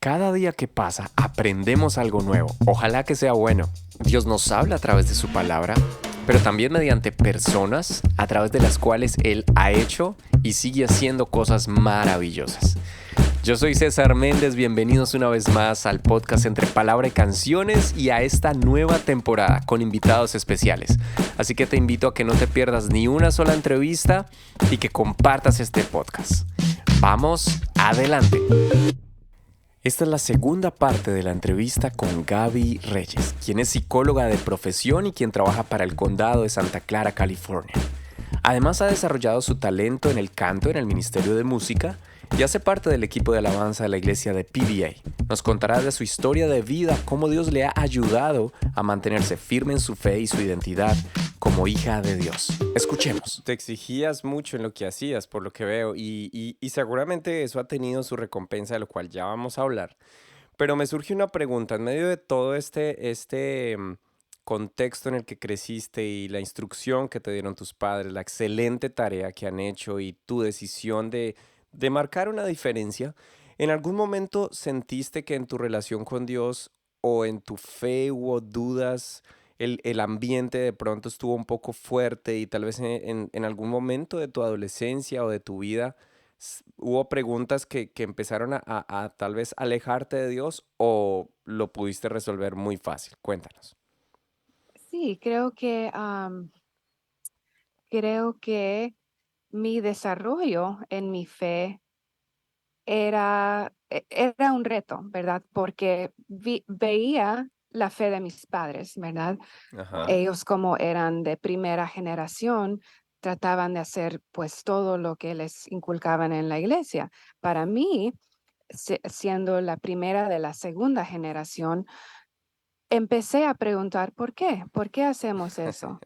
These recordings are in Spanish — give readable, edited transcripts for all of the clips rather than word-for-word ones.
Cada día que pasa aprendemos algo nuevo. Ojalá que sea bueno. Dios nos habla a través de su palabra, pero también mediante personas a través de las cuales Él ha hecho y sigue haciendo cosas maravillosas. Yo soy César Méndez, bienvenidos una vez más al podcast Entre Palabra y Canciones y a esta nueva temporada con invitados especiales. Así que te invito a que no te pierdas ni una sola entrevista y que compartas este podcast. Vamos adelante. Esta es la segunda parte de la entrevista con Gaby Reyes, quien es psicóloga de profesión y quien trabaja para el condado de Santa Clara, California. Además ha desarrollado su talento en el canto en el Ministerio de Música y hace parte del equipo de alabanza de la iglesia de PBA. Nos contará de su historia de vida, cómo Dios le ha ayudado a mantenerse firme en su fe y su identidad como hija de Dios. Escuchemos. Te exigías mucho en lo que hacías, por lo que veo, y seguramente eso ha tenido su recompensa, de lo cual ya vamos a hablar. Pero me surge una pregunta, en medio de todo este contexto en el que creciste y la instrucción que te dieron tus padres, la excelente tarea que han hecho y tu decisión de marcar una diferencia, ¿en algún momento sentiste que en tu relación con Dios o en tu fe hubo dudas? El ambiente de pronto estuvo un poco fuerte y tal vez en algún momento de tu adolescencia o de tu vida hubo preguntas que empezaron a tal vez alejarte de Dios o lo pudiste resolver muy fácil. Cuéntanos. Sí, creo que mi desarrollo en mi fe era un reto, ¿verdad? Porque veía la fe de mis padres, ¿verdad? Ajá. Ellos como eran de primera generación, trataban de hacer pues todo lo que les inculcaban en la iglesia. Para mí, siendo la primera de la segunda generación, empecé a preguntar, ¿por qué? ¿Por qué hacemos eso?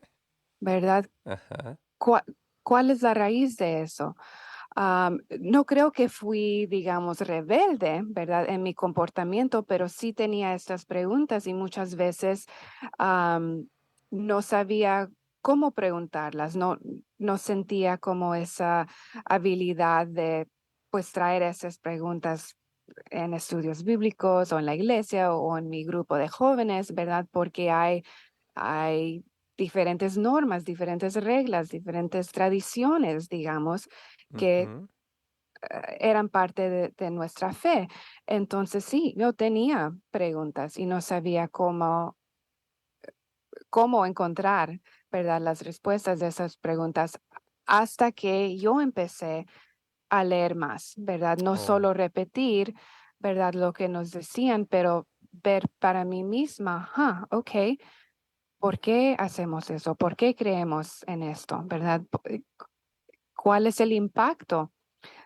¿Verdad? Ajá. ¿Cuál, cuál es la raíz de eso? No creo que fui, digamos, rebelde, ¿verdad? En mi comportamiento, pero sí tenía estas preguntas y muchas veces am, no sabía cómo preguntarlas, no sentía como esa habilidad de, pues, traer esas preguntas en estudios bíblicos o en la iglesia o en mi grupo de jóvenes, ¿verdad? Porque hay diferentes normas, diferentes reglas, diferentes tradiciones, digamos, que Ujú. eran parte de nuestra fe. Entonces, sí, yo tenía preguntas y no sabía cómo encontrar, ¿verdad?, las respuestas de esas preguntas hasta que yo empecé a leer más, ¿verdad? No Oh, solo repetir, ¿verdad?, lo que nos decían, pero ver para mí misma, ok, ¿por qué hacemos eso? ¿Por qué creemos en esto? ¿Verdad? ¿Cuál es el impacto,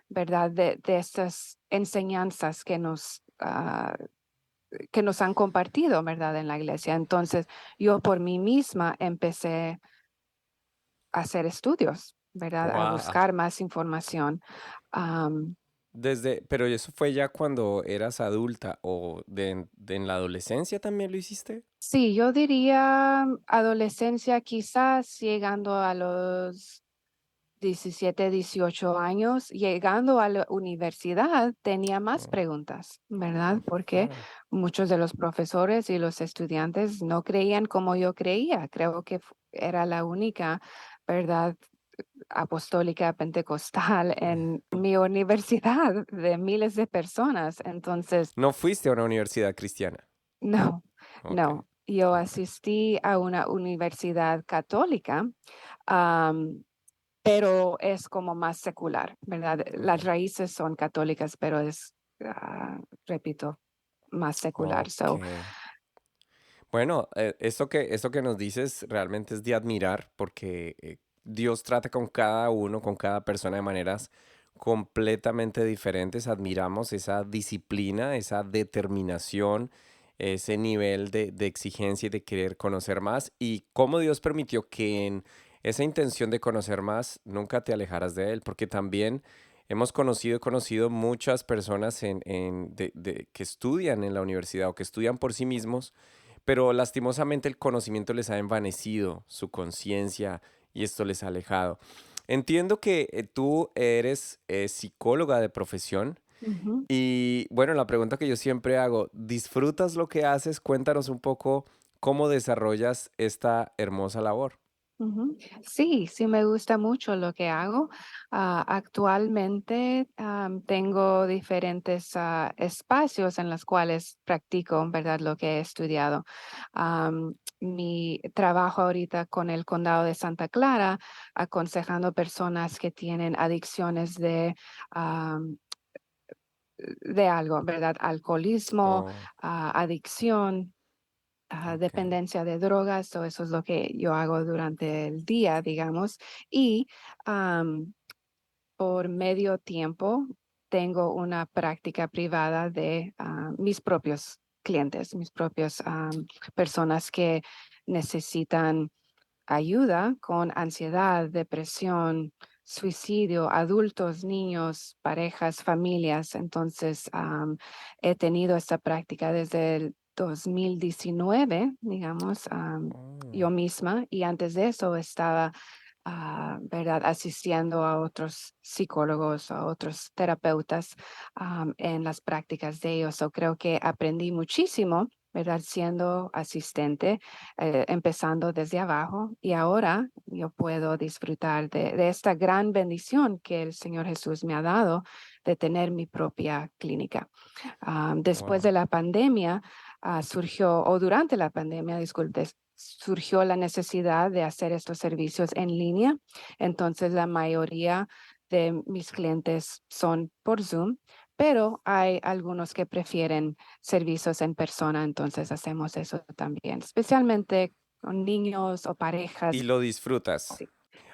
verdad, de estas enseñanzas que nos han compartido, verdad, en la iglesia? Entonces, yo por mí misma empecé a hacer estudios, ¿verdad? A wow. buscar más información. Am, Pero eso fue ya cuando eras adulta o en la adolescencia también lo hiciste. sí, yo diría adolescencia, quizás llegando a los 17, 18 años, llegando a la universidad, tenía más Oh, preguntas, ¿verdad? Porque claro. muchos de los profesores y los estudiantes no creían como yo creía. Creo que era la única, ¿verdad?, apostólica pentecostal en mi universidad de miles de personas. Entonces, No fuiste a una universidad cristiana. no, Ok, no. Yo ok. asistí a una universidad católica, pero es como más secular, ¿verdad? Las Ujú. raíces son católicas, pero es, repito, más secular. Ok. Bueno, esto que nos dices realmente es de admirar porque Dios trata con cada uno, con cada persona de maneras completamente diferentes. Admiramos esa disciplina, esa determinación, ese nivel de exigencia y de querer conocer más y cómo Dios permitió que en esa intención de conocer más nunca te alejaras de Él, porque también hemos conocido muchas personas que estudian en la universidad o que estudian por sí mismos, pero lastimosamente el conocimiento les ha envanecido su conciencia y esto les ha alejado. Entiendo que tú eres psicóloga de profesión Ujú. Y bueno, la pregunta que yo siempre hago, ¿disfrutas lo que haces? Cuéntanos un poco cómo desarrollas esta hermosa labor. Ujú. Sí, sí me gusta mucho lo que hago. Actualmente tengo diferentes espacios en los cuales practico, ¿verdad? Lo que he estudiado. Mi trabajo ahorita con el condado de Santa Clara, aconsejando personas que tienen adicciones de algo, ¿verdad? Alcoholismo, Oh, adicción, ok. dependencia de drogas, o eso es lo que yo hago durante el día, digamos. Y am, por medio tiempo tengo una práctica privada de mis propios clientes, mis propios personas que necesitan ayuda con ansiedad, depresión, suicidio, adultos, niños, parejas, familias. Entonces, he tenido esta práctica desde el 2019, digamos, Oh, yo misma, y antes de eso estaba, ¿verdad?, asistiendo a otros psicólogos, a otros terapeutas, en las prácticas de ellos. So, creo que aprendí muchísimo, ¿verdad?, siendo asistente, empezando desde abajo, y ahora yo puedo disfrutar de esta gran bendición que el Señor Jesús me ha dado de tener mi propia clínica. Después wow. de la pandemia, surgió, o durante la pandemia, disculpe, surgió la necesidad de hacer estos servicios en línea. Entonces, la mayoría de mis clientes son por Zoom, pero hay algunos que prefieren servicios en persona, entonces hacemos eso también, especialmente con niños o Y parejas. lo disfrutas. Sí.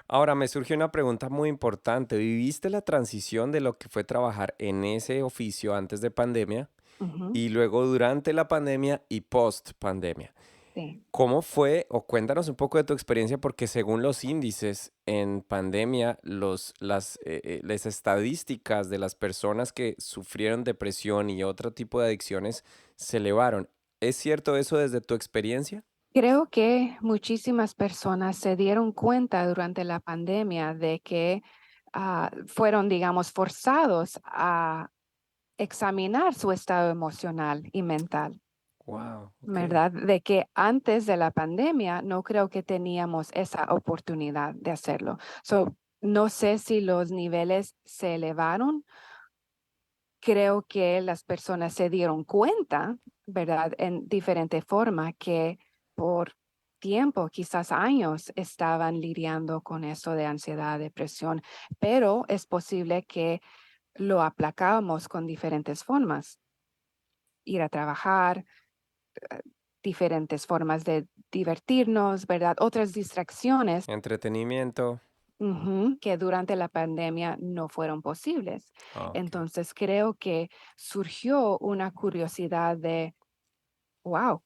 Ahora, me surge una pregunta muy importante. ¿Viviste la transición de lo que fue trabajar en ese oficio antes de pandemia Ujú. y luego durante la pandemia y post pandemia? Sí. ¿Cómo fue? O cuéntanos un poco de tu experiencia, porque según los índices en pandemia, las estadísticas de las personas que sufrieron depresión y otro tipo de adicciones se elevaron. ¿Es cierto eso desde tu experiencia? Creo que muchísimas personas se dieron cuenta durante la pandemia de que fueron, digamos, forzados a examinar su estado emocional y mental, Wow, ok. ¿verdad? De que antes de la pandemia no creo que teníamos esa oportunidad de hacerlo. So, no sé si los niveles se elevaron. Creo que las personas se dieron cuenta, ¿verdad? En diferente forma que por tiempo, quizás años, estaban lidiando con eso de ansiedad, depresión, pero es posible que lo aplacábamos con diferentes formas, ir a trabajar, diferentes formas de divertirnos, ¿verdad? Otras distracciones, Entretenimiento. que durante la pandemia no fueron posibles. Ok. Entonces creo que surgió una curiosidad de, wow,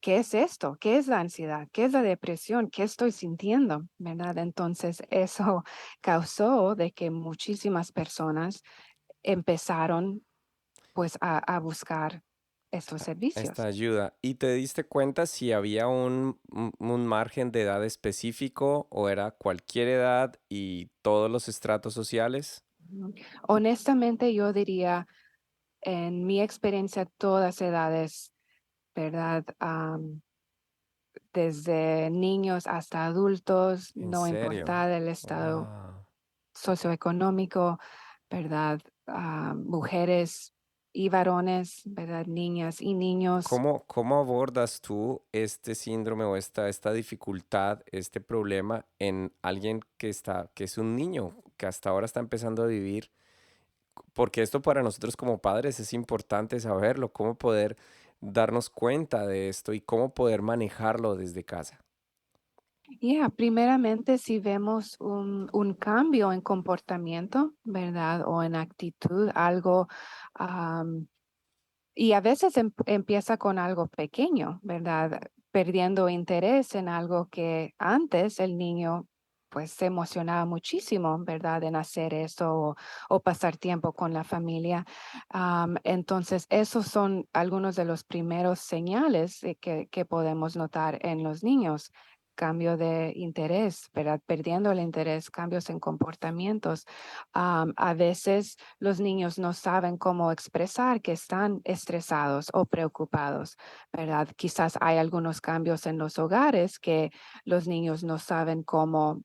¿qué es esto? ¿Qué es la ansiedad? ¿Qué es la depresión? ¿Qué estoy sintiendo? ¿Verdad? Entonces eso causó de que muchísimas personas empezaron pues a buscar estos Esta servicios. ayuda. ¿Y te diste cuenta si había un margen de edad específico o era cualquier edad y todos los estratos sociales? Ujú. Honestamente, yo diría, en mi experiencia, todas edades, ¿verdad? Desde niños hasta adultos, ¿En no serio? importa el estado Wow. socioeconómico, ¿verdad? Mujeres y varones, ¿verdad? Niñas y niños. ¿Cómo abordas tú este síndrome o esta dificultad, este problema en alguien que es un niño, que hasta ahora está empezando a vivir? Porque esto para nosotros como padres es importante saberlo, cómo poder darnos cuenta de esto y cómo poder manejarlo desde casa. Primeramente, si vemos un cambio en comportamiento, ¿verdad? O en actitud, algo. Y a veces empieza con algo pequeño, ¿verdad? Perdiendo interés en algo que antes el niño pues se emocionaba muchísimo, ¿verdad? En hacer eso o pasar tiempo con la familia. Entonces, esos son algunos de los primeros señales que podemos notar en los niños. cambio de interés, ¿verdad? Perdiendo el interés, cambios en comportamientos. A veces los niños no saben cómo expresar que están estresados o preocupados, ¿verdad? Quizás hay algunos cambios en los hogares que los niños no saben cómo,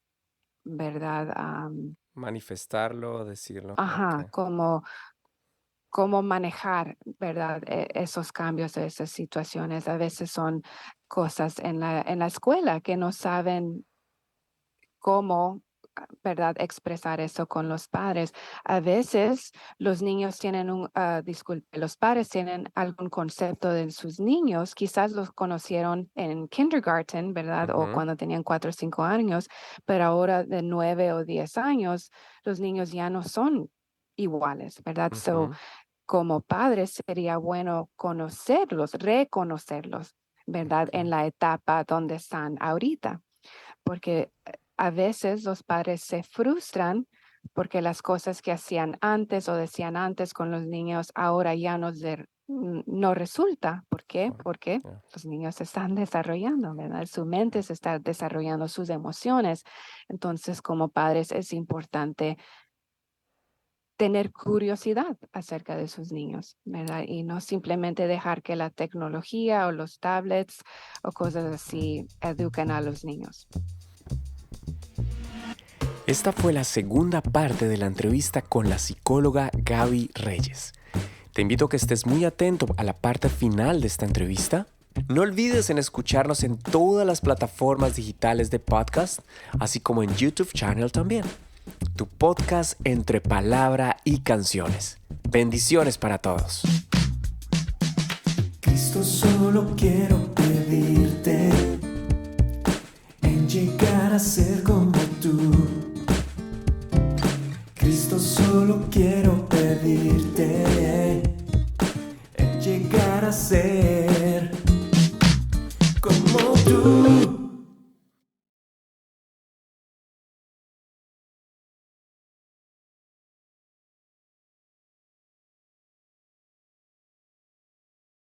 ¿verdad? Manifestarlo, decirlo. Ajá, Ok. cómo manejar, ¿verdad? Esos cambios, esas situaciones. A veces son cosas en la escuela que no saben cómo, ¿verdad? Expresar eso con los padres. A veces los niños tienen disculpe, los padres tienen algún concepto de sus niños, quizás los conocieron en kindergarten, ¿verdad? O Ujú, cuando tenían 4 o 5 años, pero ahora de 9 o 10 años, los niños ya no son iguales, ¿verdad? So, ujú, como padres sería bueno conocerlos, reconocerlos, ¿verdad? En ok. la etapa donde están ahorita, porque a veces los padres se frustran porque las cosas que hacían antes o decían antes con los niños ahora ya no resulta. ¿Por qué? Bueno, Porque ya. los niños se están desarrollando, ¿verdad? Su mente se está desarrollando, sus emociones. Entonces, como padres es importante tener curiosidad acerca de sus niños, ¿verdad? Y no simplemente dejar que la tecnología o los tablets o cosas así eduquen a los niños. Esta fue la segunda parte de la entrevista con la psicóloga Gaby Reyes. Te invito a que estés muy atento a la parte final de esta entrevista. No olvides en escucharnos en todas las plataformas digitales de podcast, así como en YouTube Channel también. Tu podcast entre palabra y canciones. Bendiciones para todos. Cristo, solo quiero pedirte en llegar a ser como tú. Cristo, solo quiero pedirte en llegar a ser como tú.